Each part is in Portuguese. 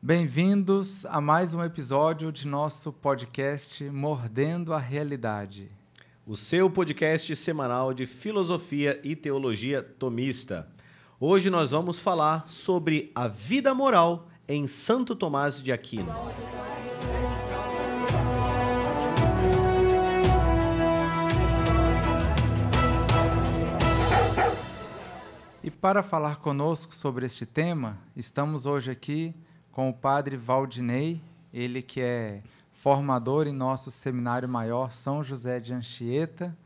Bem-vindos a mais um episódio de nosso podcast Mordendo a Realidade. O seu podcast semanal de filosofia e teologia tomista. Hoje nós vamos falar sobre a vida moral em Santo Tomás de Aquino. E para falar conosco sobre este tema, estamos hoje aqui com o padre Valdinei, ele que é formador em nosso Seminário Maior São José de Anchieta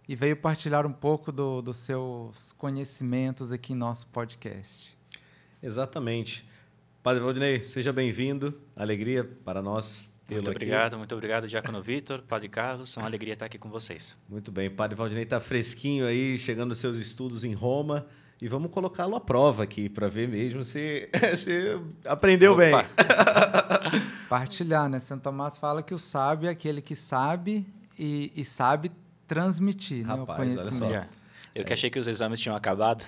e veio partilhar um pouco dos seus conhecimentos aqui em nosso podcast. Exatamente. Padre Valdinei, seja bem-vindo. Alegria para nós tê-lo aqui. Muito obrigado, Diácono Vitor, Padre Carlos. É uma alegria estar aqui com vocês. Muito bem. Padre Valdinei está fresquinho aí, chegando aos seus estudos em Roma. E vamos colocá-lo à prova aqui, para ver mesmo se aprendeu bem. Partilhar, né? Santo Tomás fala que o sábio é aquele que sabe e sabe transmitir, né, o conhecimento. Olha só. Eu que achei que os exames tinham acabado.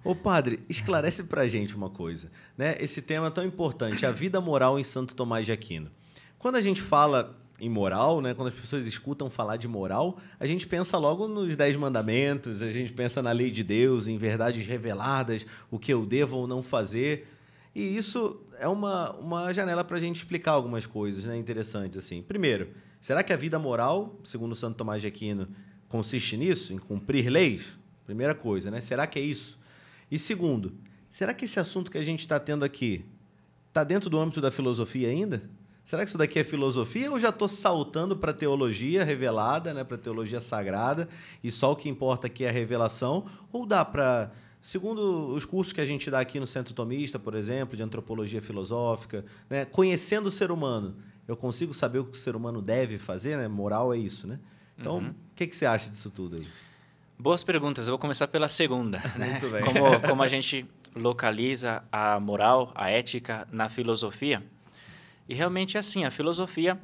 Ô padre, esclarece para a gente uma coisa, né? Esse tema tão importante, a vida moral em Santo Tomás de Aquino. Quando a gente fala em moral, né? Quando as pessoas escutam falar de moral, a gente pensa logo nos 10 mandamentos, a gente pensa na lei de Deus, em verdades reveladas, o que eu devo ou não fazer. E isso é uma janela para a gente explicar algumas coisas, né, interessantes. Assim. Primeiro, será que a vida moral, segundo Santo Tomás de Aquino, consiste nisso, em cumprir leis? Primeira coisa, né? Será que é isso? E segundo, será que esse assunto que a gente está tendo aqui está dentro do âmbito da filosofia ainda? Será que isso daqui é filosofia ou já estou saltando para a teologia revelada, né, para a teologia sagrada, e só o que importa aqui é a revelação? Ou dá para, segundo os cursos que a gente dá aqui no Centro Tomista, por exemplo, de antropologia filosófica, né, conhecendo o ser humano, eu consigo saber o que o ser humano deve fazer? Né? Moral é isso, né? Então, o que você acha disso tudo aí? Boas perguntas. Eu vou começar pela segunda. Né? Muito bem. Como a gente localiza a moral, a ética na filosofia. E realmente é assim, a filosofia,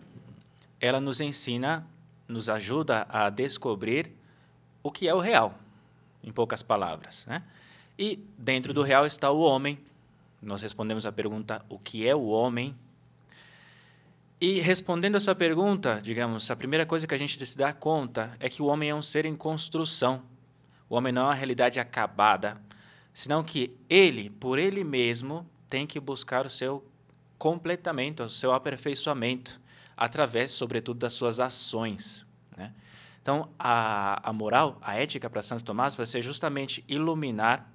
ela nos ensina, nos ajuda a descobrir o que é o real, em poucas palavras. Né? E dentro do real está o homem. Nós respondemos a pergunta, o que é o homem? E respondendo essa pergunta, digamos, a primeira coisa que a gente se dá conta é que o homem é um ser em construção. O homem não é uma realidade acabada, senão que ele, por ele mesmo, tem que buscar o seu completamento, o seu aperfeiçoamento, através, sobretudo, das suas ações. Né? Então, a moral, a ética para Santo Tomás vai ser justamente iluminar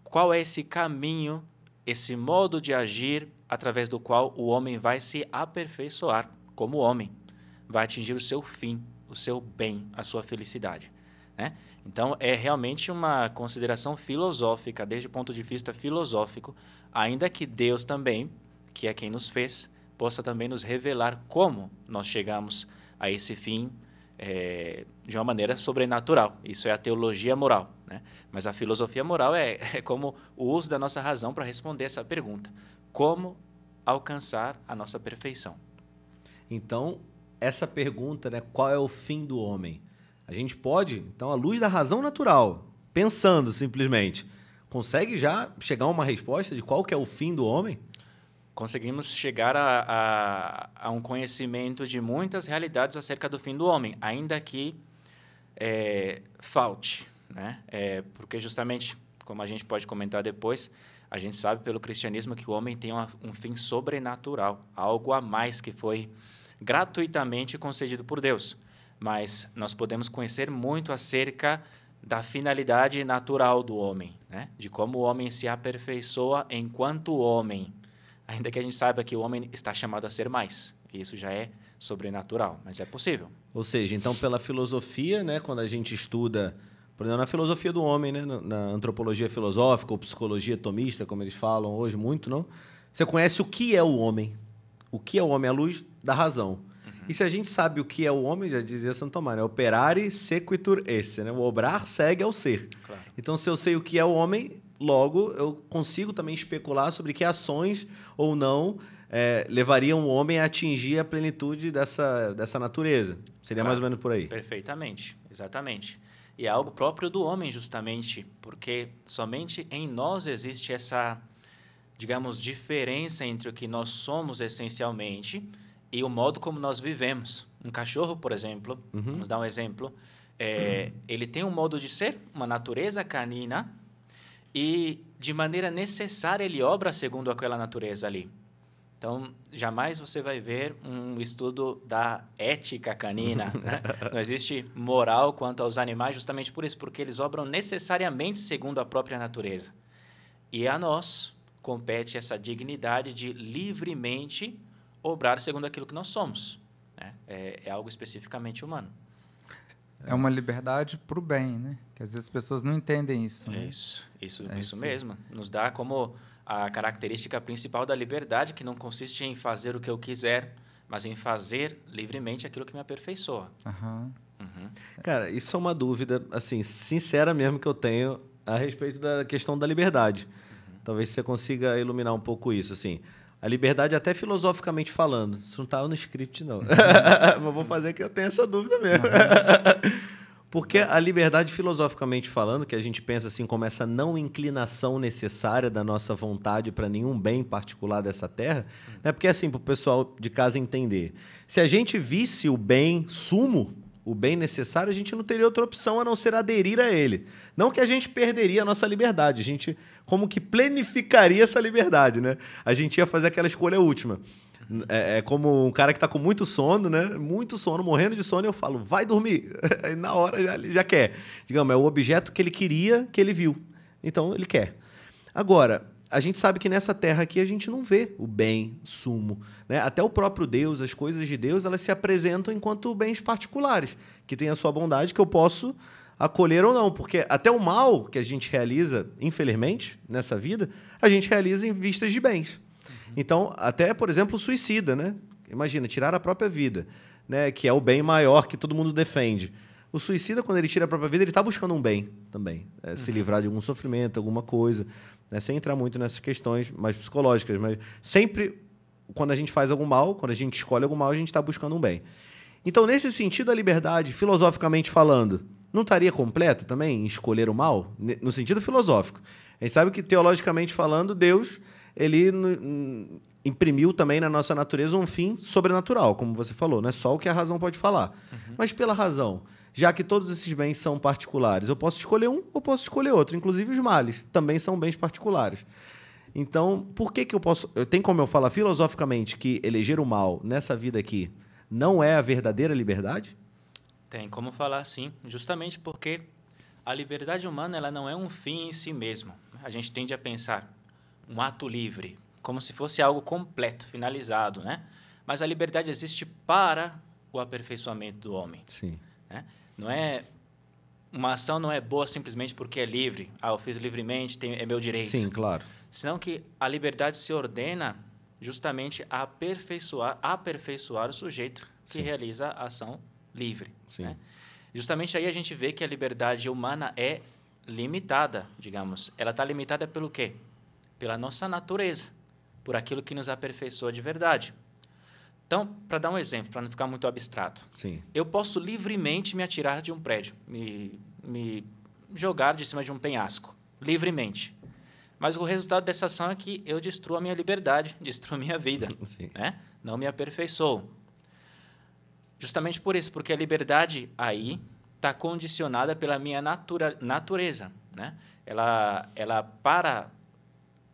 qual é esse caminho, esse modo de agir através do qual o homem vai se aperfeiçoar como homem, vai atingir o seu fim, o seu bem, a sua felicidade. Né? Então, é realmente uma consideração filosófica, desde o ponto de vista filosófico, ainda que Deus também, que é quem nos fez, possa também nos revelar como nós chegamos a esse fim de uma maneira sobrenatural. Isso é a teologia moral. Né? Mas a filosofia moral é como o uso da nossa razão para responder essa pergunta. Como alcançar a nossa perfeição? Então, essa pergunta, né, qual é o fim do homem? A gente pode, então, à luz da razão natural, pensando simplesmente, consegue já chegar a uma resposta de qual que é o fim do homem? Conseguimos chegar a um conhecimento de muitas realidades acerca do fim do homem, ainda que falte. Né? Porque justamente, como a gente pode comentar depois, a gente sabe pelo cristianismo que o homem tem um fim sobrenatural, algo a mais que foi gratuitamente concedido por Deus. Mas nós podemos conhecer muito acerca da finalidade natural do homem, né? De como o homem se aperfeiçoa enquanto homem. Ainda que a gente saiba que o homem está chamado a ser mais. Isso já é sobrenatural, mas é possível. Ou seja, então, pela filosofia, né, quando a gente estuda, por exemplo, na filosofia do homem, né, na antropologia filosófica ou psicologia tomista, como eles falam hoje muito, não? Você conhece o que é o homem. O que é o homem à luz da razão. E se a gente sabe o que é o homem, já dizia Santo Tomás, né? Operare sequitur esse, né? O obrar segue ao ser. Claro. Então, se eu sei o que é o homem, logo eu consigo também especular sobre que ações ou não levariam o homem a atingir a plenitude dessa natureza. Seria mais ou menos por aí. Perfeitamente, exatamente. E é algo próprio do homem, justamente, porque somente em nós existe essa digamos, diferença entre o que nós somos essencialmente e o modo como nós vivemos. Um cachorro, por exemplo, vamos dar um exemplo, ele tem um modo de ser, uma natureza canina, e de maneira necessária ele obra segundo aquela natureza ali. Então, jamais você vai ver um estudo da ética canina, né? Não existe moral quanto aos animais, justamente por isso, porque eles obram necessariamente segundo a própria natureza. E a nós compete essa dignidade de livremente obrar segundo aquilo que nós somos, né? É algo especificamente humano. É uma liberdade para o bem, né? Que às vezes as pessoas não entendem isso. Né? Isso mesmo. Nos dá como a característica principal da liberdade, que não consiste em fazer o que eu quiser, mas em fazer livremente aquilo que me aperfeiçoa. Cara, isso é uma dúvida, assim, sincera mesmo que eu tenho a respeito da questão da liberdade. Talvez você consiga iluminar um pouco isso, assim. A liberdade, até filosoficamente falando, isso não estava no script, não. Mas vou fazer que eu tenho essa dúvida mesmo. Porque a liberdade, filosoficamente falando, que a gente pensa assim como essa não inclinação necessária da nossa vontade para nenhum bem particular dessa terra, né? Porque assim, para o pessoal de casa entender, se a gente visse o bem sumo, o bem necessário, a gente não teria outra opção a não ser aderir a ele. Não que a gente perderia a nossa liberdade, a gente como que planificaria essa liberdade, né? A gente ia fazer aquela escolha última. É como um cara que está com muito sono, né? Muito sono, morrendo de sono, e eu falo, vai dormir. Aí na hora já quer. Digamos, é o objeto que ele queria, que ele viu. Então ele quer. Agora, a gente sabe que nessa terra aqui a gente não vê o bem sumo, né? Até o próprio Deus, as coisas de Deus, elas se apresentam enquanto bens particulares, que têm a sua bondade, que eu posso acolher ou não. Porque até o mal que a gente realiza, infelizmente, nessa vida, a gente realiza em vistas de bens. Então, até, por exemplo, o suicida, né? Imagina, tirar a própria vida, né? Que é o bem maior que todo mundo defende. O suicida, quando ele tira a própria vida, ele está buscando um bem também. Se livrar de algum sofrimento, alguma coisa. Né? Sem entrar muito nessas questões mais psicológicas. Mas sempre, quando a gente faz algum mal, quando a gente escolhe algum mal, a gente está buscando um bem. Então, nesse sentido, a liberdade, filosoficamente falando, não estaria completa também em escolher o mal? No sentido filosófico. A gente sabe que, teologicamente falando, Deus... ele imprimiu também na nossa natureza um fim sobrenatural, como você falou, não é só o que a razão pode falar. Mas pela razão, já que todos esses bens são particulares, eu posso escolher um ou posso escolher outro, inclusive os males também são bens particulares. Então, por que eu posso... Tem como eu falar filosoficamente que eleger o mal nessa vida aqui não é a verdadeira liberdade? Tem como falar sim, justamente porque a liberdade humana ela não é um fim em si mesmo. A gente tende a pensar um ato livre, como se fosse algo completo, finalizado, né? Mas a liberdade existe para o aperfeiçoamento do homem. Sim. Né? Não é uma ação não é boa simplesmente porque é livre. Ah, eu fiz livremente, é meu direito. Sim, claro. Senão que a liberdade se ordena justamente a aperfeiçoar o sujeito que realiza a ação livre. Sim. Né? Justamente aí a gente vê que a liberdade humana é limitada, digamos. Ela está limitada pelo quê? Pela nossa natureza, por aquilo que nos aperfeiçoa de verdade. Então, para dar um exemplo, para não ficar muito abstrato, Sim. eu posso livremente me atirar de um prédio, me jogar de cima de um penhasco, livremente. Mas o resultado dessa ação é que eu destruo a minha liberdade, destruo a minha vida, né? Não me aperfeiçoo. Justamente por isso, porque a liberdade aí está condicionada pela minha natureza, né? Ela para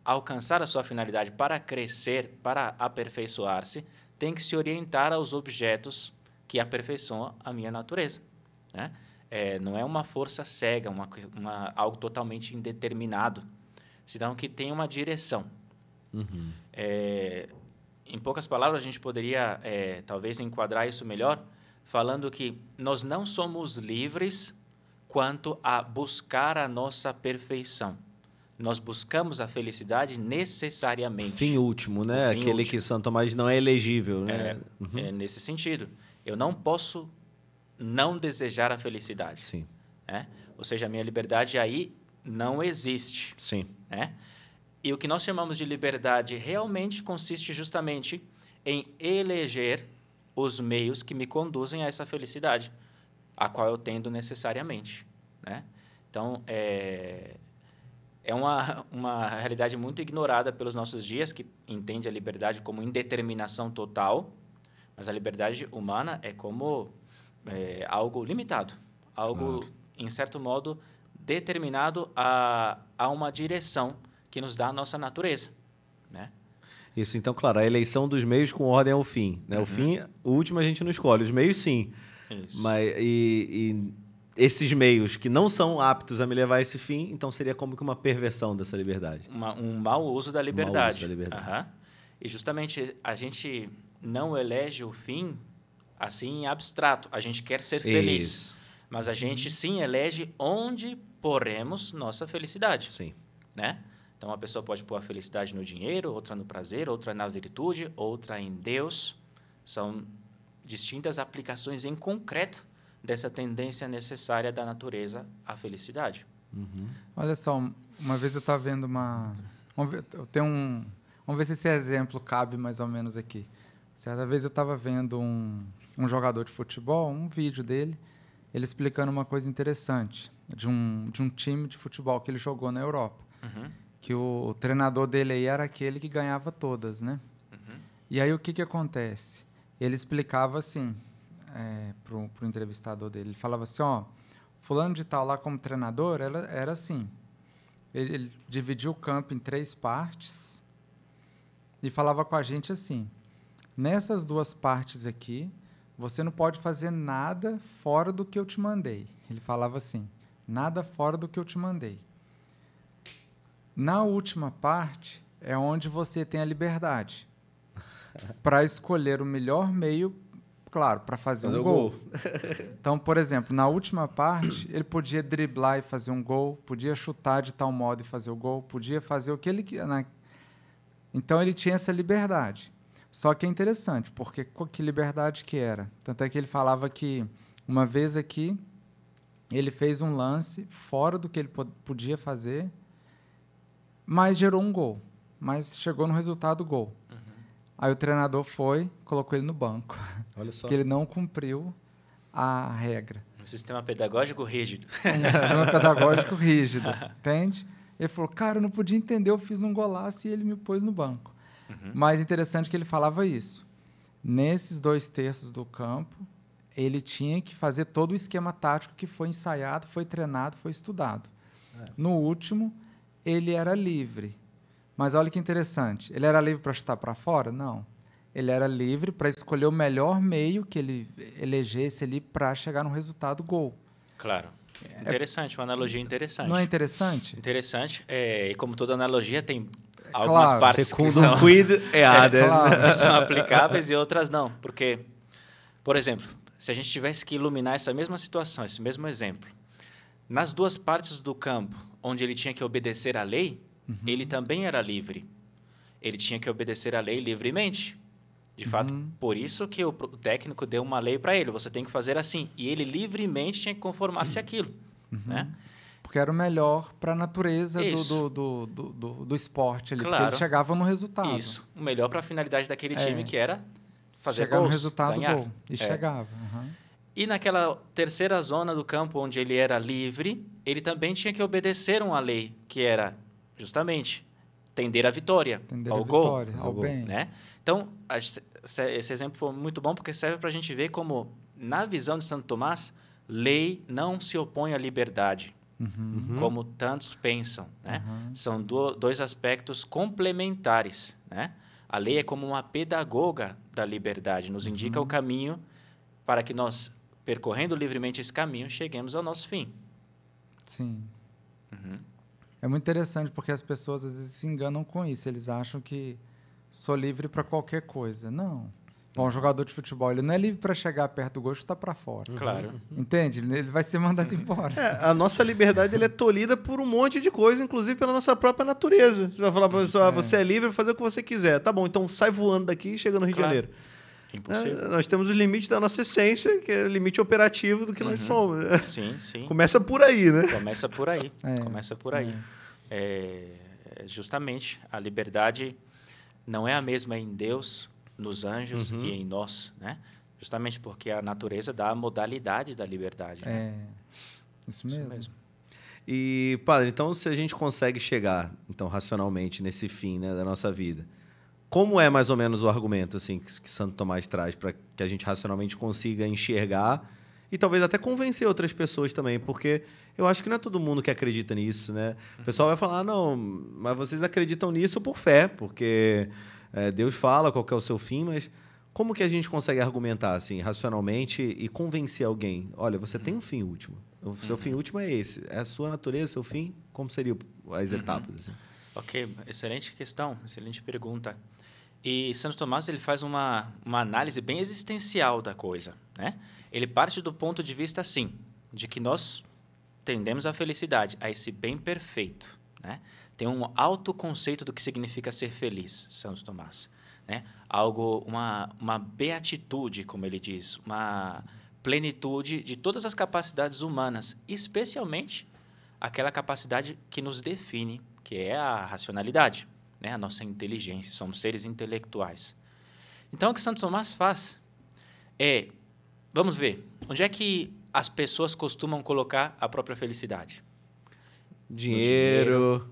alcançar a sua finalidade, para crescer, para aperfeiçoar-se, tem que se orientar aos objetos que aperfeiçoam a minha natureza. Né? Não é uma força cega, algo totalmente indeterminado, senão que tem uma direção. Em poucas palavras, a gente poderia talvez enquadrar isso melhor, falando que nós não somos livres quanto a buscar a nossa perfeição. Nós buscamos a felicidade necessariamente. Fim último, né? Aquele último. Que Santo Tomás não é elegível, né? É nesse sentido. Eu não posso não desejar a felicidade. Sim. Né? Ou seja, a minha liberdade aí não existe. Sim. Né? E o que nós chamamos de liberdade realmente consiste justamente em eleger os meios que me conduzem a essa felicidade, a qual eu tendo necessariamente. Né? Então, é uma realidade muito ignorada pelos nossos dias, que entende a liberdade como indeterminação total, mas a liberdade humana é como algo limitado, algo, Claro. em certo modo, determinado a uma direção que nos dá a nossa natureza, né? Isso, então, claro, a eleição dos meios com ordem ao fim, né? O fim, o último a gente não escolhe, os meios sim. Isso. Mas, e esses meios que não são aptos a me levar a esse fim, então seria como que uma perversão dessa liberdade. Um mau uso da liberdade. uso da liberdade. Aham. E justamente a gente não elege o fim assim em abstrato. A gente quer ser feliz. Isso. Mas a gente sim elege onde poremos nossa felicidade. Sim. Né? Então, uma pessoa pode pôr a felicidade no dinheiro, outra no prazer, outra na virtude, outra em Deus. São distintas aplicações em concreto dessa tendência necessária da natureza à felicidade. Olha só, uma vez eu estava vendo uma... Vamos ver se esse exemplo cabe mais ou menos aqui. Certa vez eu estava vendo um jogador de futebol, um vídeo dele, ele explicando uma coisa interessante de um time de futebol que ele jogou na Europa. Que o treinador dele aí era aquele que ganhava todas, né? E aí o que acontece? Ele explicava assim pro entrevistador dele. Ele falava assim, ó, fulano de tal lá como treinador era assim. Ele dividia o campo em 3 partes e falava com a gente assim, nessas 2 partes aqui, você não pode fazer nada fora do que eu te mandei. Ele falava assim, nada fora do que eu te mandei. Na última parte é onde você tem a liberdade para escolher o melhor meio, claro, para fazer um gol. Então, por exemplo, na última parte, ele podia driblar e fazer um gol, podia chutar de tal modo e fazer o gol, podia fazer o que ele queria. Então, ele tinha essa liberdade. Só que é interessante, porque que liberdade que era? Tanto é que ele falava que, uma vez aqui, ele fez um lance fora do que ele podia fazer, mas gerou um gol. Mas chegou no resultado gol. Aí o treinador colocou ele no banco. Olha só. Porque ele não cumpriu a regra. Um sistema pedagógico rígido. Um sistema pedagógico rígido, entende? Ele falou, cara, eu não podia entender, eu fiz um golaço e ele me pôs no banco. Mas interessante que ele falava isso. Nesses 2 terços do campo, ele tinha que fazer todo o esquema tático que foi ensaiado, foi treinado, foi estudado. No último, ele era livre. Mas olha que interessante. Ele era livre para chutar para fora? Não. Ele era livre para escolher o melhor meio que ele elegesse ali para chegar no resultado gol. Claro. Interessante, uma analogia interessante. Não é interessante? Interessante. E como toda analogia, tem algumas partes que são, quid eadem, que são aplicáveis e outras não. Porque, por exemplo, se a gente tivesse que iluminar essa mesma situação, esse mesmo exemplo, nas 2 partes do campo onde ele tinha que obedecer à lei, ele também era livre. Ele tinha que obedecer à lei livremente. De fato, por isso que o técnico deu uma lei para ele. Você tem que fazer assim. E ele livremente tinha que conformar-se àquilo. Né? Porque era o melhor para a natureza do esporte ali. Claro. Porque eles chegavam no resultado. Isso. O melhor para a finalidade daquele time, que era fazer chegar gols, no resultado ganhar. gol. E chegava. E naquela terceira zona do campo onde ele era livre, ele também tinha que obedecer uma lei, que era justamente tender à vitória, ao gol, ao bem. né? Então, esse exemplo foi muito bom porque serve para a gente ver como, na visão de Santo Tomás, lei não se opõe à liberdade, como tantos pensam. Né? São 2 aspectos complementares. Né? A lei é como uma pedagoga da liberdade, nos indica o caminho para que nós, percorrendo livremente esse caminho, cheguemos ao nosso fim. Sim. É muito interessante porque as pessoas às vezes se enganam com isso. Eles acham que sou livre para qualquer coisa. Não. Bom, um jogador de futebol, ele não é livre para chegar perto do gol e chutar para fora. Claro. Entende? Ele vai ser mandado embora. A nossa liberdade ele é tolhida por um monte de coisa, inclusive pela nossa própria natureza. Você vai falar para a pessoa, você é livre para fazer o que você quiser. Tá bom, então sai voando daqui e chega no Rio de Janeiro. Impossível. Nós temos os limites da nossa essência, que é o limite operativo do que nós somos. Sim, sim. Começa por aí, né? Começa por aí. Começa por aí. Justamente, a liberdade não é a mesma em Deus, nos anjos e em nós, né? Justamente porque a natureza dá a modalidade da liberdade. Isso mesmo. E, padre, então se a gente consegue chegar, então, racionalmente nesse fim, né, da nossa vida, como é mais ou menos o argumento assim que Santo Tomás traz para que a gente racionalmente consiga enxergar e talvez até convencer outras pessoas também, porque eu acho que não é todo mundo que acredita nisso, né? O pessoal vai falar, não, mas vocês acreditam nisso por fé, porque Deus fala qual que é o seu fim, mas como que a gente consegue argumentar assim, racionalmente e convencer alguém? Olha, você tem um fim último. O seu fim último é esse. É a sua natureza, seu fim. Como seriam as etapas? Assim? Ok, excelente questão, excelente pergunta. E Santo Tomás ele faz uma análise bem existencial da coisa, né? Ele parte do ponto de vista, assim, de que nós tendemos à felicidade, a esse bem perfeito, né? Tem um alto conceito do que significa ser feliz, Santo Tomás, né? Algo, uma beatitude, como ele diz, uma plenitude de todas as capacidades humanas, especialmente aquela capacidade que nos define, que é a racionalidade, né? A nossa inteligência, somos seres intelectuais. Então, o que Santo Tomás faz é, vamos ver, onde é que as pessoas costumam colocar a própria felicidade? Dinheiro,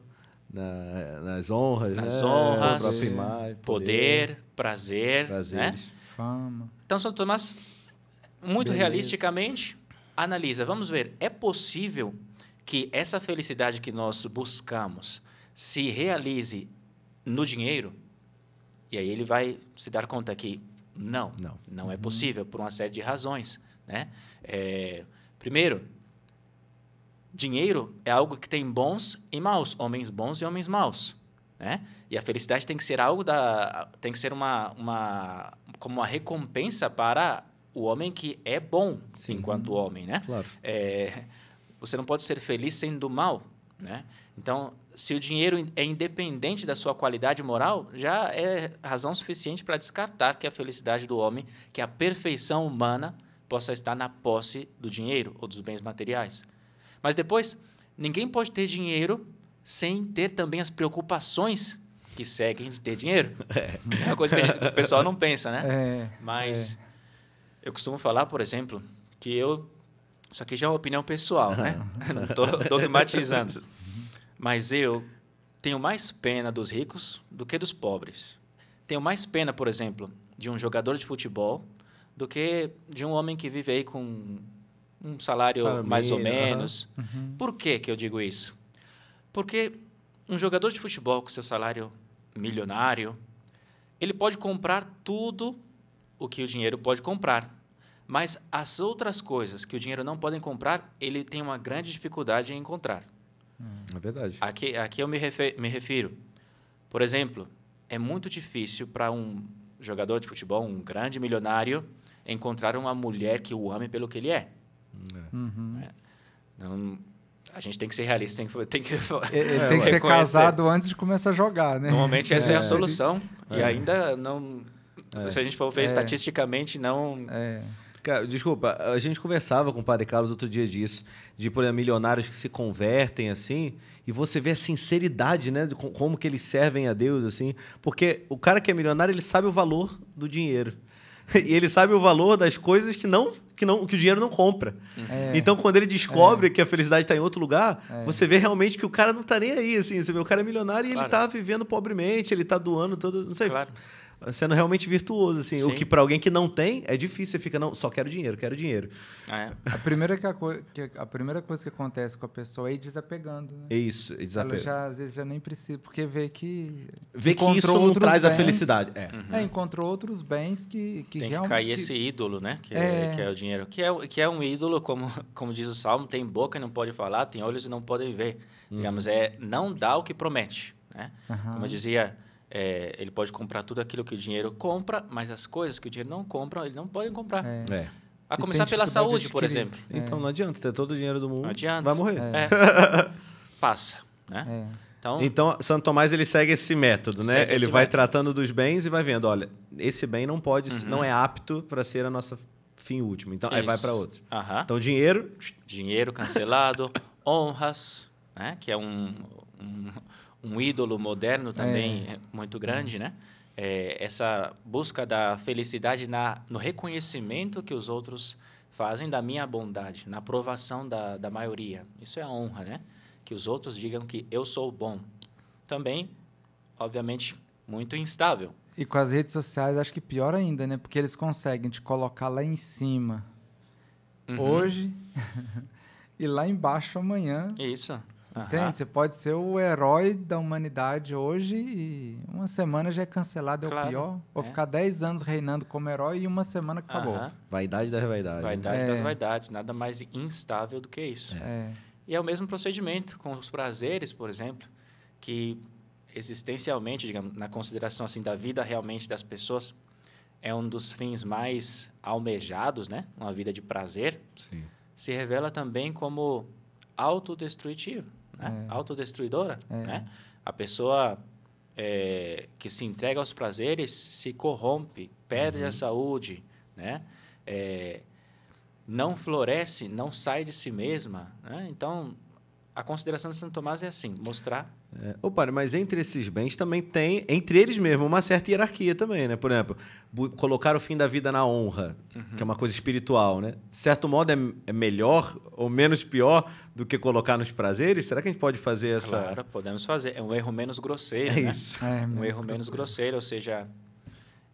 nas honras, nas né? honras, Própria imagem, poder, prazer, prazeres. né? Fama. Então, Santo Tomás, muito Beleza. realisticamente, analisa. Vamos ver, é possível que essa felicidade que nós buscamos se realize no dinheiro? E aí ele vai se dar conta que não é possível, por uma série de razões, né? Primeiro, dinheiro é algo que tem bons e maus, homens bons e homens maus, né? E a felicidade tem que ser algo tem que ser como uma recompensa para o homem que é bom. Sim. Enquanto homem, né? Claro. Você não pode ser feliz sendo mal, né? Então, se o dinheiro é independente da sua qualidade moral, já é razão suficiente para descartar que a felicidade do homem, que a perfeição humana possa estar na posse do dinheiro ou dos bens materiais. Mas depois, ninguém pode ter dinheiro sem ter também as preocupações que seguem de ter dinheiro. É uma coisa que o pessoal não pensa, né? Mas eu costumo falar, por exemplo, que isso aqui já é uma opinião pessoal, né? Não estou dogmatizando. Mas eu tenho mais pena dos ricos do que dos pobres. Tenho mais pena, por exemplo, de um jogador de futebol do que de um homem que vive aí com um salário mais ou menos. Por que eu digo isso? Porque um jogador de futebol com seu salário milionário, ele pode comprar tudo o que o dinheiro pode comprar. Mas as outras coisas que o dinheiro não pode comprar, ele tem uma grande dificuldade em encontrar. É verdade. Aqui eu me refiro. Por exemplo, é muito difícil para um jogador de futebol, um grande milionário, encontrar uma mulher que o ame pelo que ele é. Não, a gente tem que ser realista, tem que Ele tem que ter casado antes de começar a jogar, né? Normalmente essa é a solução. E ainda não... Se a gente for ver estatisticamente, não... Cara, desculpa, a gente conversava com o Padre Carlos outro dia disso, de, por exemplo, milionários que se convertem, assim, e você vê a sinceridade, né, de como que eles servem a Deus, assim, porque o cara que é milionário, ele sabe o valor do dinheiro. E ele sabe o valor das coisas que o dinheiro não compra. Então, quando ele descobre que a felicidade está em outro lugar, você vê realmente que o cara não está nem aí, assim, você vê o cara é milionário e ele está vivendo pobremente, ele está doando todo, não sei... Claro. Sendo realmente virtuoso, assim. Sim. O que para alguém que não tem é difícil. Você fica, não, só quero dinheiro. A primeira coisa que acontece com a pessoa é ir desapegando, né? É isso, desapegando. Ela às vezes já nem precisa, porque vê que isso não traz a felicidade. Encontrou outros bens que tem realmente... que cair esse ídolo, né? Que é o dinheiro. Que é um ídolo, como diz o Salmo, tem boca e não pode falar, tem olhos e não podem ver. Digamos, não dá o que promete, né? Como eu dizia... ele pode comprar tudo aquilo que o dinheiro compra, mas as coisas que o dinheiro não compra, ele não pode comprar. A começar pela saúde, por exemplo. Então não adianta ter todo o dinheiro do mundo. Não adianta. Vai morrer. Passa, né? Então, Santo Tomás ele segue esse método, né? Ele vai tratando dos bens e vai vendo, olha, esse bem não pode, não é apto para ser a nossa fim último. Então, aí vai para outro. Então, dinheiro cancelado, honras, né? Que é um ídolo moderno também muito grande, né? Essa busca da felicidade no reconhecimento que os outros fazem da minha bondade, na aprovação da maioria. Isso é a honra, né? que os outros digam que eu sou bom. Também, obviamente, muito instável. E com as redes sociais, acho que pior ainda, né? Porque eles conseguem te colocar lá em cima hoje e lá embaixo amanhã. Isso. Entende? Você pode ser o herói da humanidade hoje e uma semana já é cancelado, é Claro, o pior. Ou ficar 10 anos reinando como herói e uma semana acabou. Vaidade das vaidades. Vaidade das vaidades. Nada mais instável do que isso. E é o mesmo procedimento com os prazeres, por exemplo, que existencialmente, digamos, na consideração assim da vida realmente das pessoas, é um dos fins mais almejados, né? Uma vida de prazer. Sim. Se revela também como autodestrutivo, né? Autodestruidora, né? A pessoa que se entrega aos prazeres se corrompe, perde a saúde, né? Não floresce, não sai de si mesma, né? Então, a consideração de Santo Tomás é assim, mostrar... Ô, padre, mas entre esses bens também tem, entre eles mesmo, uma certa hierarquia também, né? Por exemplo, colocar o fim da vida na honra, que é uma coisa espiritual, né? De certo modo é melhor ou menos pior do que colocar nos prazeres? Será que a gente pode fazer essa... Claro, podemos fazer. É um erro menos grosseiro, É né? isso. Um erro menos grosseiro, ou seja,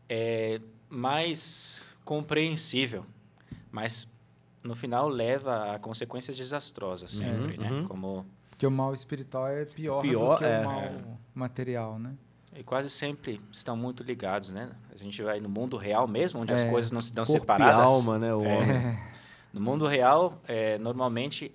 é mais compreensível, mas no final leva a consequências desastrosas sempre, né? Como... Porque o mal espiritual é pior do que o mal material, né? E quase sempre estão muito ligados, né? A gente vai no mundo real mesmo, onde as coisas não se dão Corpo separadas. e alma, né? O homem. No mundo real, normalmente,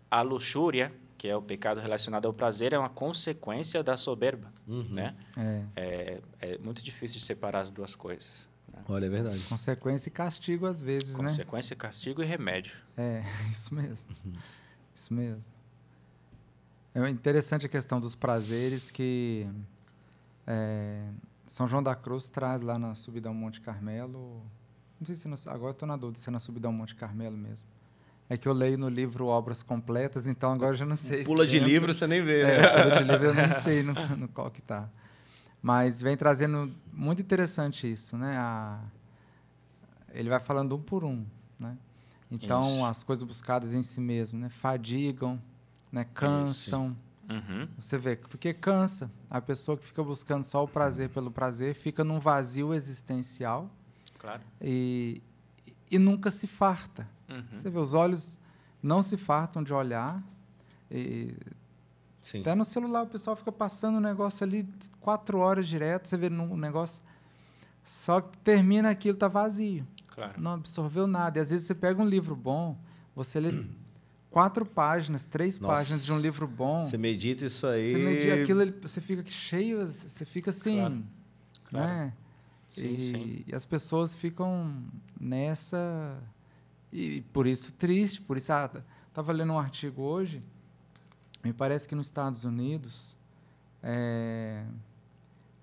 a luxúria, que é o pecado relacionado ao prazer, é uma consequência da soberba, né? É muito difícil de separar as duas coisas. Né? Olha, é verdade. Consequência e castigo às vezes, né? Consequência, castigo e remédio. Isso mesmo. Isso mesmo. É interessante a questão dos prazeres que São João da Cruz traz lá na subida ao Monte Carmelo. Não sei se agora estou na dúvida se é na subida ao Monte Carmelo mesmo. É que eu leio no livro Obras Completas, então agora eu já não sei. Pula de livro, você nem vê, né? Pula de livro eu nem sei no qual que está. Mas vem trazendo muito interessante isso, né? Ele vai falando um por um, né? Então, isso. As coisas buscadas em si mesmo, né? Fadigam, né? Cansam. Você vê, porque cansa. A pessoa que fica buscando só o prazer pelo prazer fica num vazio existencial. Claro. E nunca se farta. Você vê, os olhos não se fartam de olhar. Sim. Até no celular o pessoal fica passando um negócio ali 4 horas direto. Você vê um negócio... Só que termina aquilo, está vazio. Claro. Não absorveu nada. E às vezes você pega um livro bom, você lê 4 páginas, 3 páginas de um livro bom. Você medita isso aí. Você medita aquilo, você fica cheio, você fica assim, claro. né? Sim. E as pessoas ficam nessa... E por isso triste, por isso... Estava lendo um artigo hoje, me parece que nos Estados Unidos,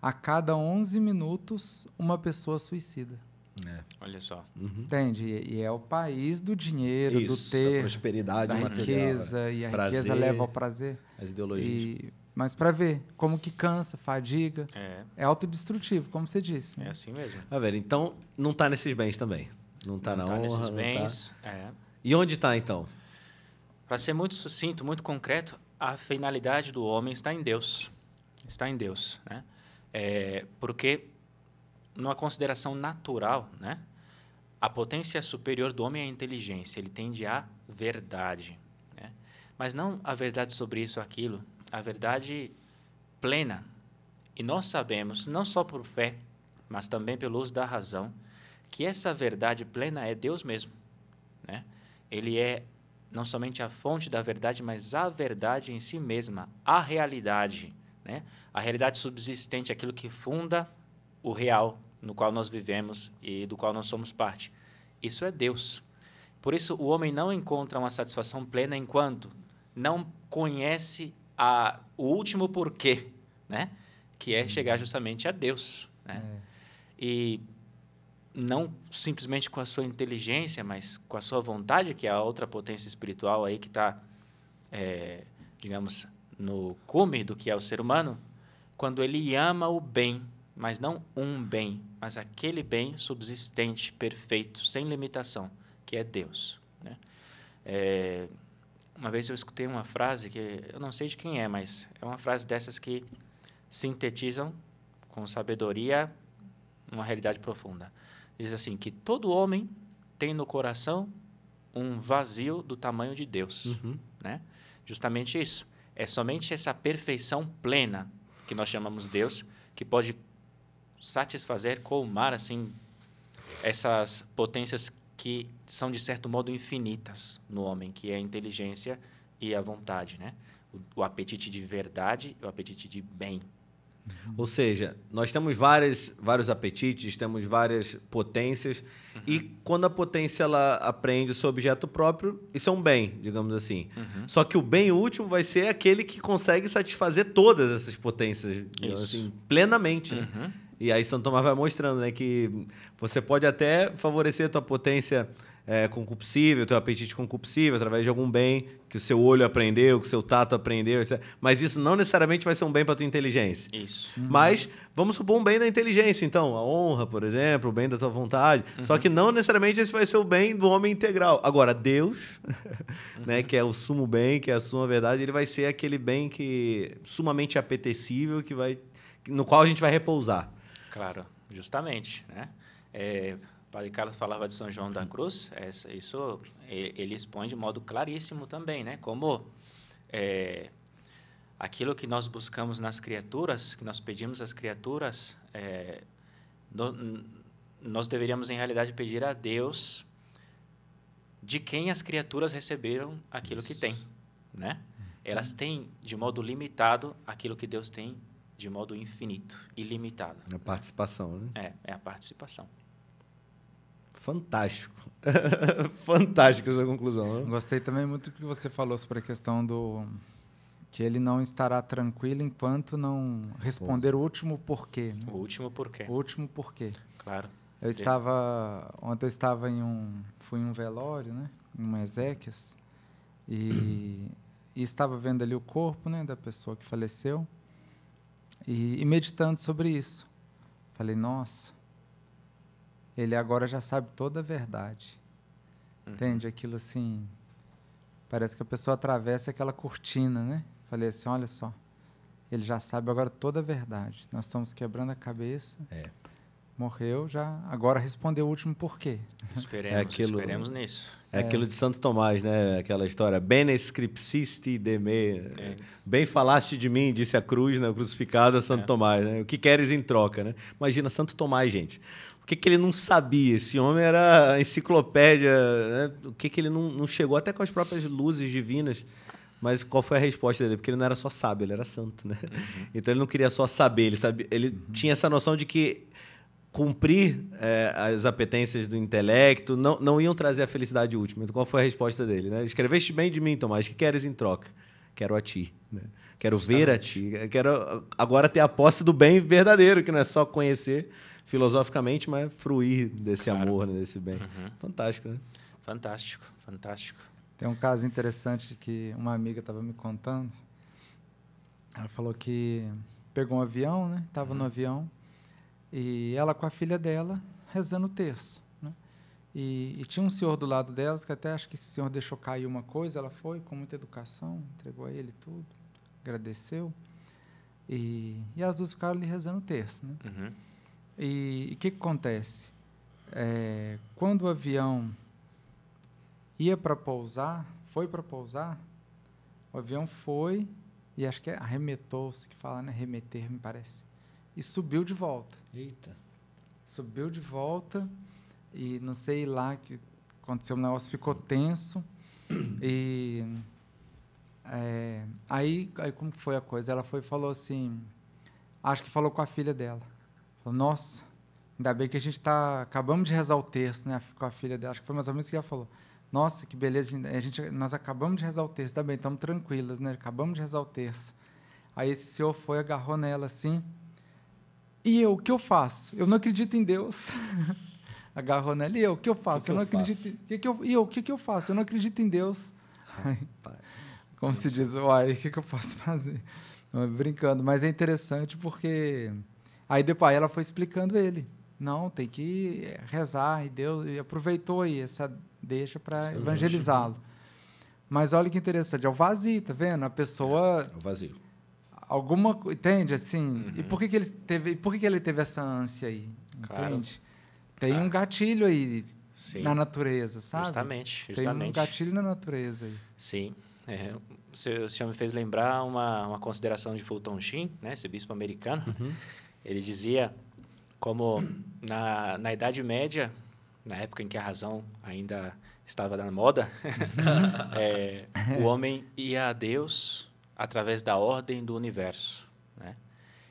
a cada 11 minutos, uma pessoa suicida. Olha só. Entende? E é o país do dinheiro, Isso, do ter, da prosperidade da material, riqueza, e a riqueza leva ao prazer. As ideologias. Mas para ver como que cansa, fadiga, é autodestrutivo, como você disse. É assim mesmo. Velho, então não está nesses bens também. Não está na honra, nesses não bens. Tá. E onde está, então? Para ser muito sucinto, muito concreto, a finalidade do homem está em Deus. Está em Deus, né? Porque, numa consideração natural, né, a potência superior do homem é a inteligência. Ele tende à verdade, né? Mas não a verdade sobre isso ou aquilo, a verdade plena. E nós sabemos, não só por fé, mas também pelo uso da razão, que essa verdade plena é Deus mesmo, né? Ele é não somente a fonte da verdade, mas a verdade em si mesma, a realidade, né? A realidade subsistente, aquilo que funda o real no qual nós vivemos e do qual nós somos parte. Isso é Deus. Por isso, o homem não encontra uma satisfação plena enquanto não conhece o último porquê, né? Que é chegar justamente a Deus, né? E não simplesmente com a sua inteligência, mas com a sua vontade, que é a outra potência espiritual aí que está, digamos, no cume do que é o ser humano, quando ele ama o bem, mas não um bem, mas aquele bem subsistente, perfeito, sem limitação, que é Deus, né? Uma vez eu escutei uma frase que eu não sei de quem é, mas é uma frase dessas que sintetizam com sabedoria uma realidade profunda. Diz assim, que todo homem tem no coração um vazio do tamanho de Deus. Né? Justamente isso. É somente essa perfeição plena que nós chamamos Deus que pode satisfazer, colmar assim, essas potências que são, de certo modo, infinitas no homem, que é a inteligência e a vontade, né? O apetite de verdade e o apetite de bem. Ou seja, nós temos vários apetites, temos várias potências, e quando a potência ela apreende o seu objeto próprio, isso é um bem, digamos assim. Só que o bem último vai ser aquele que consegue satisfazer todas essas potências, digamos assim, plenamente. Né? E aí Santo Tomás vai mostrando, né, que você pode até favorecer a tua potência concupiscível, teu apetite concupiscível, através de algum bem que o seu olho aprendeu, que o seu tato aprendeu, etc. Mas isso não necessariamente vai ser um bem para a tua inteligência. Isso. Mas vamos supor um bem da inteligência, então, a honra, por exemplo, o bem da tua vontade. Só que não necessariamente esse vai ser o bem do homem integral. Agora, Deus, né, que é o sumo bem, que é a suma verdade, ele vai ser aquele bem que sumamente apetecível, no qual a gente vai repousar. Claro, justamente, né? O Padre Carlos falava de São João da Cruz, isso ele expõe de modo claríssimo também, né? Como aquilo que nós buscamos nas criaturas, que nós pedimos às criaturas, nós deveríamos, em realidade, pedir a Deus de quem as criaturas receberam aquilo que têm, né? Elas têm, de modo limitado, aquilo que Deus tem de modo infinito, ilimitado. A participação, né? É a participação. Fantástico. Fantástico essa conclusão. Né? Gostei também muito do que você falou sobre a questão do que ele não estará tranquilo enquanto não responder o último porquê. Né? O último porquê. O último porquê. Claro. Ontem eu estava fui em um velório, né? Em uma exéquias, e estava vendo ali o corpo, né, da pessoa que faleceu, e meditando sobre isso. Falei, nossa, ele agora já sabe toda a verdade. Entende? Aquilo assim, parece que a pessoa atravessa aquela cortina, né? Falei assim, olha só, ele já sabe agora toda a verdade. Nós estamos quebrando a cabeça. Morreu, agora respondeu o último porquê. Esperemos nisso. É aquilo de Santo Tomás, né? Aquela história, bene scripsisti de me. Bem falaste de mim, disse a cruz, né? O crucificado a Santo Tomás, né? O que queres em troca, né? Imagina, Santo Tomás, gente. O que ele não sabia? Esse homem era enciclopédia, né? O que ele não chegou até com as próprias luzes divinas. Mas qual foi a resposta dele? Porque ele não era só sábio, ele era santo, né? Então ele não queria só saber, ele tinha essa noção de que cumprir as apetências do intelecto não iam trazer a felicidade última. Então, qual foi a resposta dele? Né? Escreveste bem de mim, Tomás. O que queres em troca? Quero a ti. Né? Quero ver a ti. Quero agora ter a posse do bem verdadeiro, que não é só conhecer filosoficamente, mas fruir desse amor, né? Desse bem. Fantástico, né? Fantástico, fantástico. Tem um caso interessante que uma amiga estava me contando. Ela falou que pegou um avião, né? Estava no avião. E ela com a filha dela rezando o terço. Né? E tinha um senhor do lado delas, que até acho que esse senhor deixou cair uma coisa, ela foi com muita educação, entregou a ele tudo, agradeceu. E as duas ficaram ali rezando o terço. Né? E o que acontece? Quando o avião ia para pousar, foi para pousar, o avião foi, e acho que arremetou-se, que fala, né? Remeter, me parece. E subiu de volta. Eita. Subiu de volta e não sei lá que aconteceu, o negócio ficou tenso. E aí como foi a coisa? Ela foi e falou assim, acho que falou com a filha dela. Falou, nossa, ainda bem que acabamos de rezar o terço, né, com a filha dela. Acho que foi mais ou menos o que ela falou. Nossa, que beleza, nós acabamos de rezar o terço, ainda bem, estamos tranquilas, né? Acabamos de rezar o terço. Aí esse senhor foi, agarrou nela assim. E o que eu faço? Eu não acredito em Deus. Agarrou nela. E eu, o que eu faço? Eu não acredito. O que eu faço? Eu não acredito em Deus. Como se diz, uai, o que eu posso fazer? Brincando. Mas é interessante porque... Aí depois ela foi explicando ele. Não, tem que rezar. E Deus aproveitou aí essa deixa para evangelizá-lo. Mas olha que interessante, é o vazio, tá vendo? A pessoa... É o vazio. Entende, assim? E por que ele teve essa ânsia aí? Claro. Entende? Tem um gatilho aí Sim. na natureza, sabe? Justamente. Tem um gatilho na natureza aí. Sim. O senhor me fez lembrar uma consideração de Fulton Sheen, né, esse bispo americano. Ele dizia como na Idade Média, na época em que a razão ainda estava na moda, o homem ia a Deus através da ordem do universo, né?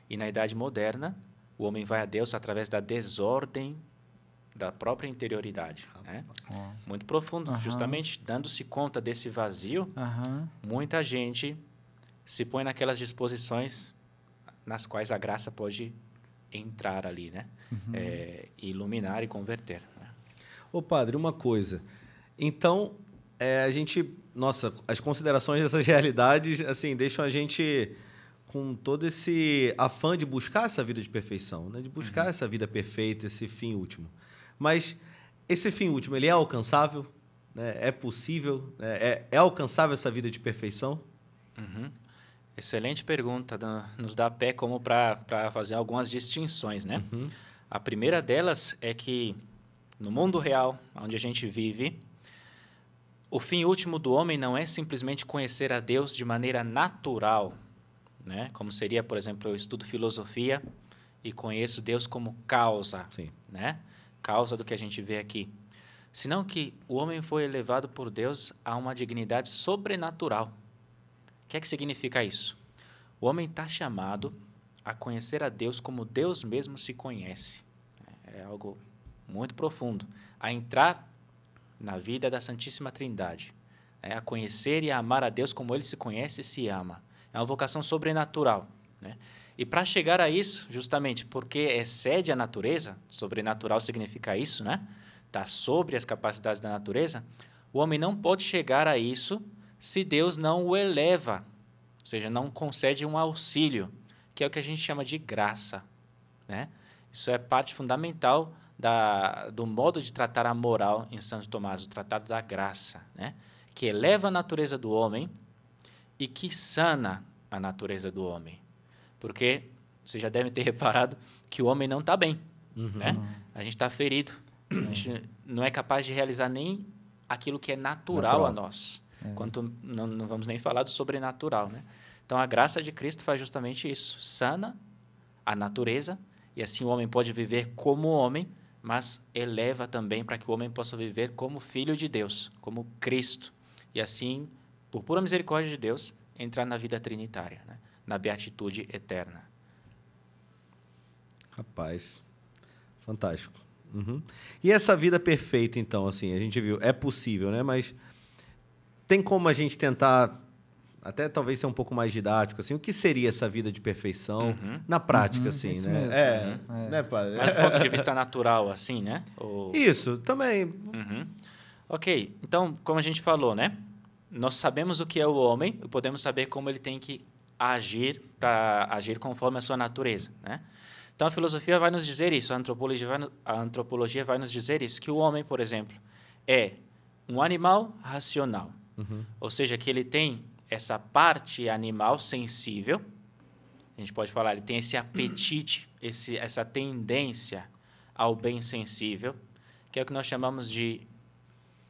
E na Idade Moderna, o homem vai a Deus através da desordem da própria interioridade, né? Muito profundo, justamente dando-se conta desse vazio, muita gente se põe naquelas disposições nas quais a graça pode entrar ali, né? Iluminar e converter, né? Ô, padre, uma coisa. Então, as considerações dessas realidades, assim, deixam a gente com todo esse afã de buscar essa vida de perfeição, né? De buscar essa vida perfeita, esse fim último. Mas esse fim último, ele é alcançável? Né? É possível? É alcançável essa vida de perfeição? Excelente pergunta. Nos dá pé como para fazer algumas distinções, né? A primeira delas é que, no mundo real, onde a gente vive, o fim último do homem não é simplesmente conhecer a Deus de maneira natural, né? Como seria, por exemplo, eu estudo filosofia e conheço Deus como causa, né? Causa do que a gente vê aqui. Senão que o homem foi elevado por Deus a uma dignidade sobrenatural. O que é que significa isso? O homem está chamado a conhecer a Deus como Deus mesmo se conhece. É algo muito profundo. A entrar na vida da Santíssima Trindade. A conhecer e a amar a Deus como Ele se conhece e se ama. É uma vocação sobrenatural, né? E para chegar a isso, justamente porque excede a natureza, sobrenatural significa isso, né? Está sobre as capacidades da natureza, o homem não pode chegar a isso se Deus não o eleva, ou seja, não concede um auxílio, que é o que a gente chama de graça, né? Isso é parte fundamental do modo de tratar a moral em Santo Tomás, o Tratado da Graça, né? Que eleva a natureza do homem e que sana a natureza do homem. Porque você já deve ter reparado que o homem não está bem, né? A gente está ferido, a gente não é capaz de realizar nem aquilo que é natural a nós, quanto não vamos nem falar do sobrenatural, né? Então, a graça de Cristo faz justamente isso, sana a natureza, e assim o homem pode viver como homem, mas eleva também para que o homem possa viver como filho de Deus, como Cristo, e assim, por pura misericórdia de Deus, entrar na vida trinitária, né? Na beatitude eterna. Rapaz, fantástico. E essa vida perfeita, então, assim, a gente viu, é possível, né? Mas tem como a gente tentar, até talvez ser um pouco mais didático, assim, o que seria essa vida de perfeição na prática, assim, isso né? mesmo. Né, padre? Mas do ponto de vista natural, assim, né? Isso, também. Ok, então, como a gente falou, né? Nós sabemos o que é o homem e podemos saber como ele tem que agir para agir conforme a sua natureza, né? Então, a filosofia vai nos dizer isso, a antropologia vai nos dizer isso, que o homem, por exemplo, é um animal racional, ou seja, que ele tem essa parte animal sensível, a gente pode falar, ele tem esse apetite, essa tendência ao bem sensível, que é o que nós chamamos de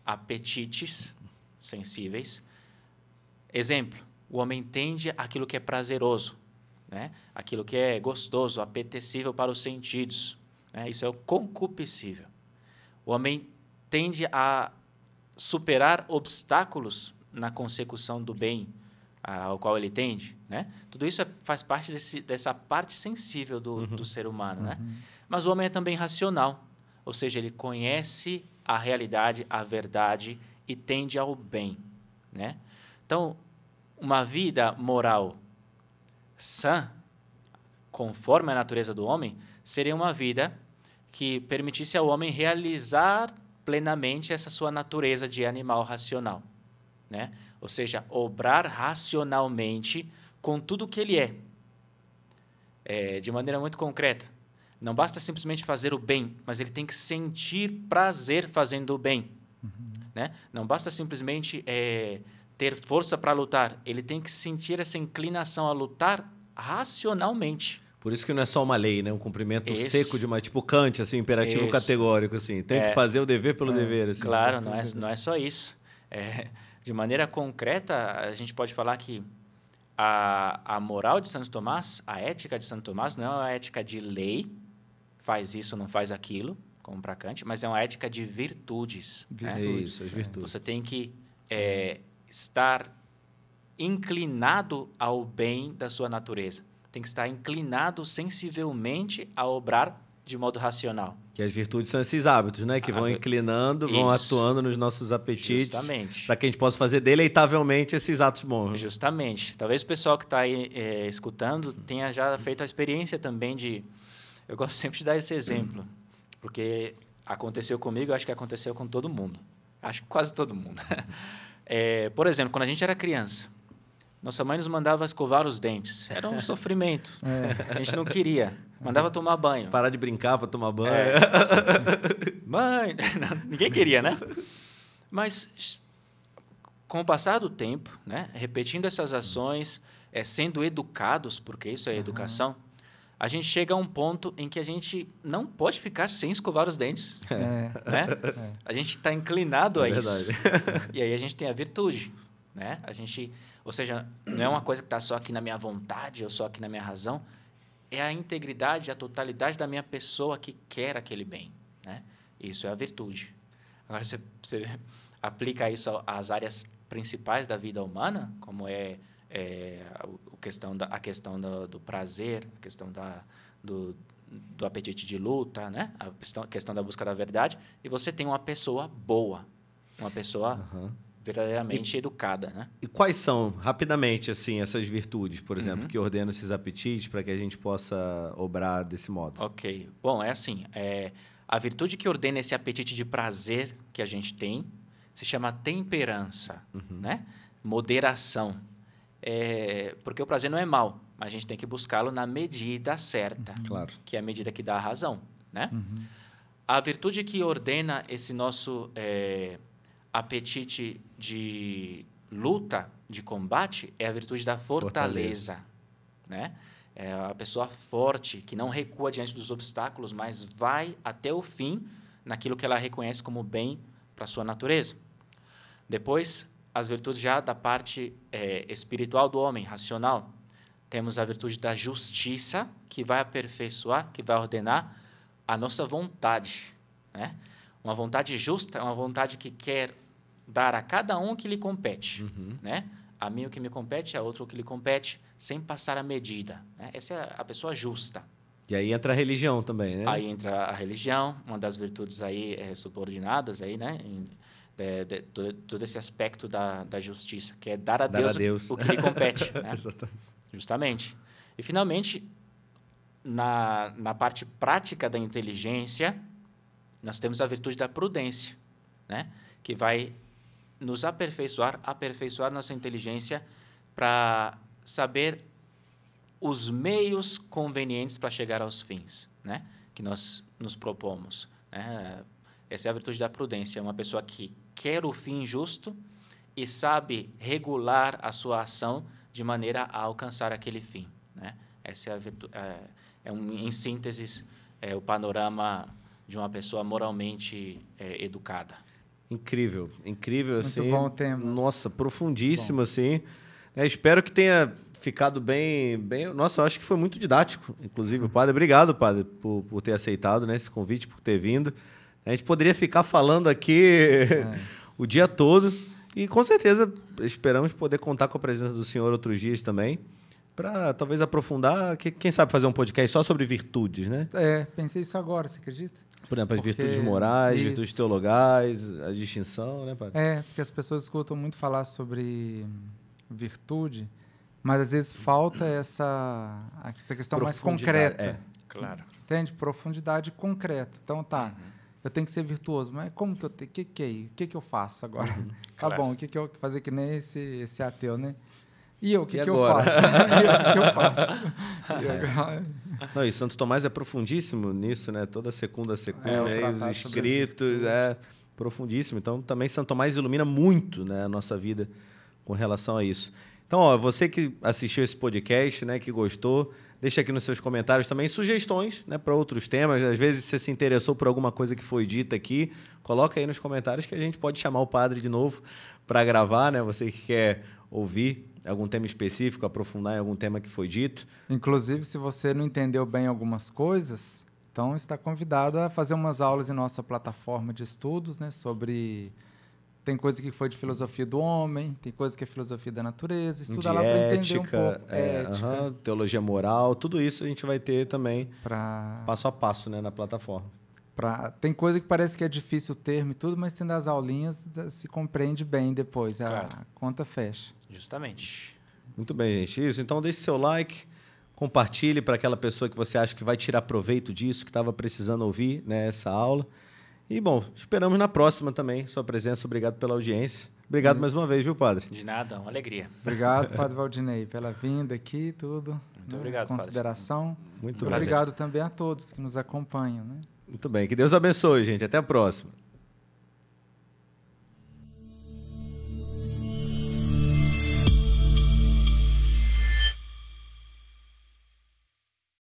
apetites sensíveis. Exemplo, o homem tende àquilo que é prazeroso, né? Aquilo que é gostoso, apetecível para os sentidos, né? Isso é o concupiscível. O homem tende a superar obstáculos na consecução do bem ao qual ele tende, né? Tudo isso faz parte dessa parte sensível do ser humano, né? Mas o homem é também racional, ou seja, ele conhece a realidade, a verdade e tende ao bem, né? Então, uma vida moral sã, conforme a natureza do homem, seria uma vida que permitisse ao homem realizar plenamente essa sua natureza de animal racional, né? Ou seja, obrar racionalmente com tudo o que ele é, de maneira muito concreta. Não basta simplesmente fazer o bem, mas ele tem que sentir prazer fazendo o bem, né? Não basta simplesmente ter força para lutar, ele tem que sentir essa inclinação a lutar racionalmente. Por isso que não é só uma lei, né? Um cumprimento Isso. seco de uma... Tipo Kant, assim, imperativo Isso. categórico, assim. Tem que fazer o dever pelo dever, assim. Claro, não é só isso. De maneira concreta, a gente pode falar que a moral de Santo Tomás, a ética de Santo Tomás, não é uma ética de lei, faz isso, não faz aquilo, como para Kant, mas é uma ética de virtudes. É isso, as virtudes. Você tem que estar inclinado ao bem da sua natureza. Tem que estar inclinado sensivelmente a obrar de modo racional. Que as virtudes são esses hábitos, né? Que vão inclinando, vão Isso. atuando nos nossos apetites. Justamente. Para que a gente possa fazer deleitavelmente esses atos bons. Justamente. Talvez o pessoal que está aí escutando tenha já feito a experiência também de... Eu gosto sempre de dar esse exemplo, porque aconteceu comigo, acho que aconteceu com todo mundo. Acho que quase todo mundo. Por exemplo, quando a gente era criança, nossa mãe nos mandava escovar os dentes. Era um sofrimento. A gente não queria. Mandava tomar banho. Parar de brincar para tomar banho. Mãe! Não, ninguém queria, né? Mas, com o passar do tempo, né, repetindo essas ações, sendo educados, porque isso é educação, a gente chega a um ponto em que a gente não pode ficar sem escovar os dentes. Né? A gente está inclinado a isso. E aí a gente tem a virtude. Né? Ou seja, não é uma coisa que está só aqui na minha vontade ou só aqui na minha razão. É a integridade, a totalidade da minha pessoa que quer aquele bem. Né? Isso é a virtude. Agora, você aplica isso às áreas principais da vida humana, como a questão do prazer, a questão do apetite de luta, né? A questão da busca da verdade, e você tem uma pessoa boa, uma pessoa verdadeiramente educada, né? E quais são, rapidamente, assim, essas virtudes, por exemplo, que ordenam esses apetites para que a gente possa obrar desse modo? Ok. Bom, é assim, a virtude que ordena esse apetite de prazer que a gente tem se chama temperança, né? Moderação. Porque o prazer não é mal, mas a gente tem que buscá-lo na medida certa, claro. Que é a medida que dá a razão. Né? A virtude que ordena esse nosso apetite de luta, de combate, é a virtude da fortaleza. Né? É a pessoa forte, que não recua diante dos obstáculos, mas vai até o fim naquilo que ela reconhece como bem para a sua natureza. Depois, as virtudes já da parte espiritual do homem, racional. Temos a virtude da justiça, que vai aperfeiçoar, que vai ordenar a nossa vontade. Né? Uma vontade justa é uma vontade que quer dar a cada um o que lhe compete. Né? A mim o que me compete, a outro o que lhe compete, sem passar a medida. Né? Essa é a pessoa justa. E aí entra a religião também, né? Aí entra a religião, uma das virtudes aí subordinadas, aí, né? Todo esse aspecto da justiça, que é dar a Deus o que lhe compete. Né? Justamente. E, finalmente, na parte prática da inteligência, nós temos a virtude da prudência, né? Que vai nos aperfeiçoar nossa inteligência para saber os meios convenientes para chegar aos fins, né? Que nós nos propomos. Né? Essa é a virtude da prudência, uma pessoa que quer o fim justo e sabe regular a sua ação de maneira a alcançar aquele fim. Né? Essa é a virtude, em síntese, o panorama de uma pessoa moralmente educada. Incrível, incrível. Muito assim. bom o tema. Nossa, profundíssimo, assim. Espero que tenha ficado bem... Nossa, eu acho que foi muito didático, inclusive, padre. Obrigado, padre, por ter aceitado, né, esse convite, por ter vindo. A gente poderia ficar falando aqui o dia todo e, com certeza, esperamos poder contar com a presença do senhor outros dias também para, talvez, aprofundar, quem sabe fazer um podcast só sobre virtudes, né? Pensei isso agora, você acredita? Por exemplo, as virtudes morais, virtudes teologais, a distinção, né, padre? Porque as pessoas escutam muito falar sobre virtude, mas às vezes falta essa questão mais concreta. Claro. Entende? Profundidade concreta. Então, eu tenho que ser virtuoso, mas como que eu tenho? O que eu faço agora? Tá Claro. bom, o que eu fazer que nem esse ateu, né? E eu, o que eu agora? faço? Não, e Santo Tomás é profundíssimo nisso, né? Toda segunda, os escritos, profundíssimo. Então, também Santo Tomás ilumina muito, né, a nossa vida com relação a isso. Então, ó, você que assistiu esse podcast, né, que gostou, deixa aqui nos seus comentários também sugestões, né, para outros temas. Às vezes você se interessou por alguma coisa que foi dita aqui, coloca aí nos comentários que a gente pode chamar o padre de novo para gravar, né? Você que quer ouvir algum tema específico, aprofundar em algum tema que foi dito. Inclusive, se você não entendeu bem algumas coisas, então está convidado a fazer umas aulas em nossa plataforma de estudos, né, sobre... Tem coisa que foi de filosofia do homem, tem coisa que é filosofia da natureza. Estuda lá para entender um pouco. Ética. Teologia moral, tudo isso a gente vai ter também passo a passo, né, na plataforma. Tem coisa que parece que é difícil o termo e tudo, mas tendo as aulinhas se compreende bem depois. Claro. A conta fecha. Justamente. Muito bem, gente. Isso. Então deixe seu like, compartilhe para aquela pessoa que você acha que vai tirar proveito disso, que estava precisando ouvir, né, essa aula. E, bom, esperamos na próxima também sua presença. Obrigado pela audiência. Obrigado mais uma vez, viu, padre? De nada, uma alegria. Obrigado, padre Valdinei, pela vinda aqui e tudo. Muito obrigado, consideração. Muito obrigado também a todos que nos acompanham, né? Muito bem. Que Deus abençoe, gente. Até a próxima.